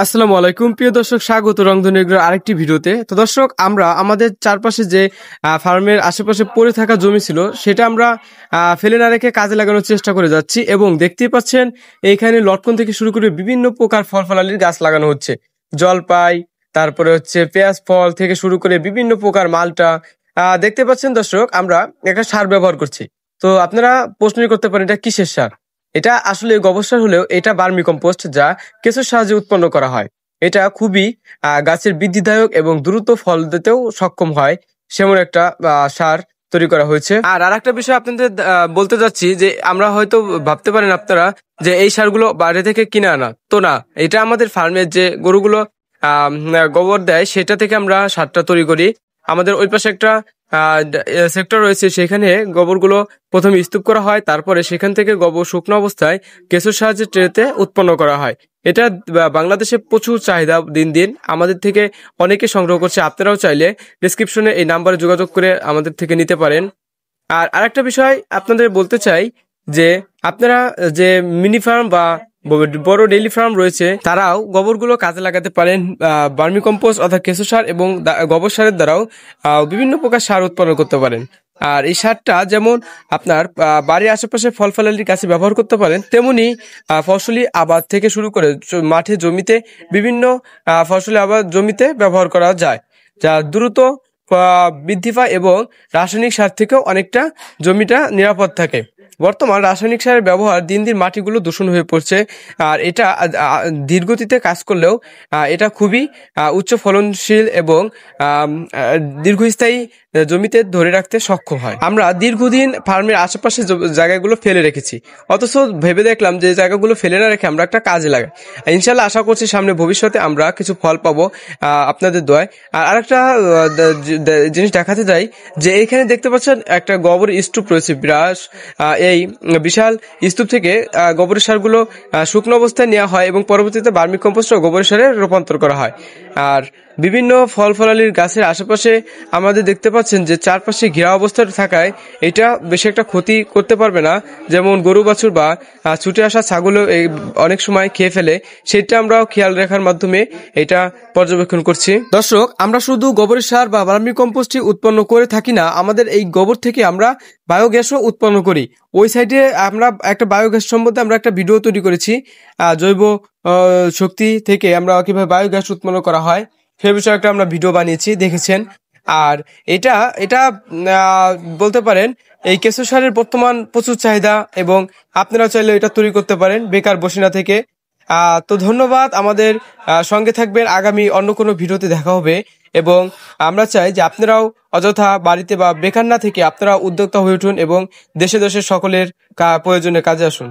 আসসালামু আলাইকুম প্রিয় দর্শক, স্বাগত রংধনু এগ্রোর আরেকটি ভিডিওতে। তো দর্শক, আমরা আমাদের চারপাশে যে ফার্মের আশেপাশে পড়ে থাকা জমি ছিল সেটা আমরা ফেলে না রেখে কাজে লাগানোর চেষ্টা করে যাচ্ছি, এবং দেখতেই পাচ্ছেন এইখানে লটকন থেকে শুরু করে বিভিন্ন প্রকার ফল ফলালির গাছ লাগানো হচ্ছে। জলপাই, তারপরে হচ্ছে পেঁয়াজ ফল থেকে শুরু করে বিভিন্ন প্রকার মালটা। দেখতে পাচ্ছেন দর্শক, আমরা একটা সার ব্যবহার করছি। তো আপনারা প্রশ্ন করতে পারেন এটা কিসের সার। এটা আসলে গোবর সার হলেও এটা বার্মি কম্পোস্ট, যা কেঁচোর সাহায্যে উৎপন্ন করা হয়। এটা খুবই গাছের বৃদ্ধিদায়ক এবং দ্রুত ফল দিতেও সক্ষম হয়, সেমন একটা সার তৈরি করা হয়েছে। আর আরেকটা বিষয় আপনাদের বলতে যাচ্ছি যে আমরা হয়তো ভাবতে পারেন আপনারা যে এই সারগুলো বাইরে থেকে কিনে আনা, তো না, এটা আমাদের ফার্মের যে গরুগুলো গোবর দেয় সেটা থেকে আমরা সারটা তৈরি করি। আমাদের ওই পাশে একটা সেক্টর রয়েছে, সেখানে গোবরগুলো প্রথমে স্তূপ করা হয়, তারপরে সেখান থেকে গোবর শুকনো অবস্থায় কেঁচোর সাহায্যে ট্রেতে উৎপন্ন করা হয়। এটা বাংলাদেশে প্রচুর চাহিদা, দিন দিন আমাদের থেকে অনেকে সংগ্রহ করছে। আপনারাও চাইলে ডিসক্রিপশনে এই নাম্বারে যোগাযোগ করে আমাদের থেকে নিতে পারেন। আর আরেকটা বিষয় আপনাদের বলতে চাই যে আপনারা যে মিনি ফার্ম বা বড় ডেইলি ফার্ম রয়েছে, তারাও গোবরগুলো কাজে লাগাতে পারেন। ভার্মি কম্পোস্ট অর্থাৎ কেঁচো সার এবং গোবর সারের দ্বারাও বিভিন্ন প্রকার সার উৎপন্ন করতে পারেন। আর এই সারটা যেমন আপনার বাড়ির আশেপাশে ফল ফলালির গাছে ব্যবহার করতে পারেন, তেমনি ফসলি আবাদ থেকে শুরু করে মাঠে জমিতে বিভিন্ন ফসলি আবাদ জমিতে ব্যবহার করা যায়, যা দ্রুত বৃদ্ধি পায় এবং রাসায়নিক সার থেকেও অনেকটা জমিটা নিরাপদ থাকে। বর্তমান রাসায়নিক সারের ব্যবহার দিন দিন মাটিগুলো দূষণ হয়ে পড়ছে। আর এটা ধীরগতিতে কাজ করলেও এটা খুবই উচ্চ ফলনশীল এবং দীর্ঘস্থায়ী জমিতে ধরে রাখতে সক্ষম হয়। আমরা দীর্ঘদিন ফার্মের আশেপাশে জায়গাগুলো ফেলে রেখেছি, অথচ ভেবে দেখলাম যে জায়গাগুলো ফেলে না রেখে আমরা একটা কাজে লাগাই। ইনশাল্লাহ আশা করছি সামনে ভবিষ্যতে আমরা কিছু ফল পাবো আপনাদের দোয়ায়। আর আরেকটা জিনিস দেখাতে যাই যে এখানে দেখতে পাচ্ছেন একটা গোবর স্তূপ রয়েছে বিরাট। এই বিশাল স্তূপ থেকে গোবরের সারগুলো শুকনো অবস্থায় নেওয়া হয় এবং পরবর্তীতে ভার্মি কম্পোস্ট ও গোবরের সারে রূপান্তর করা হয়। আর বিভিন্ন ফল ফলালির গাছের আশেপাশে আমাদের দেখতে পাচ্ছেন যে চারপাশে ঘেরা অবস্থায় থাকায় এটা বেশি একটা ক্ষতি করতে পারবে না। যেমন গরু বাছুর বা ছুটে আসা ছাগলও অনেক সময় খেয়ে ফেলে, সেটা আমরাও খেয়াল রাখার মাধ্যমে এটা পর্যবেক্ষণ করছি। দর্শক, আমরা শুধু গোবরের সার বা ভার্মি কম্পোস্টই উৎপন্ন করে থাকি না, আমাদের এই গোবর থেকে আমরা বায়োগ্যাসও উৎপন্ন করি। ওই সাইডে আমরা একটা বায়োগ্যাস সম্বন্ধে আমরা একটা ভিডিও তৈরি করেছি, জৈব শক্তি থেকে আমরা কিভাবে বায়োগ্যাস উৎপন্ন করা হয় সে বিষয়ে একটা আমরা ভিডিও বানিয়েছি, দেখেছেন। আর এটা এটা বলতে পারেন এই কেঁচো সারের বর্তমান প্রচুর চাহিদা, এবং আপনারা চাইলে এটা তৈরি করতে পারেন বেকার বসে না থেকে। তো ধন্যবাদ, আমাদের সঙ্গে থাকবেন। আগামী অন্য কোনো ভিডিওতে দেখা হবে, এবং আমরা চাই যে আপনারাও অযথা বাড়িতে বা বেকার না থেকে আপনারা উদ্যোক্তা হয়ে উঠুন এবং দেশে দেশে সকলের প্রয়োজনে কাজে আসুন।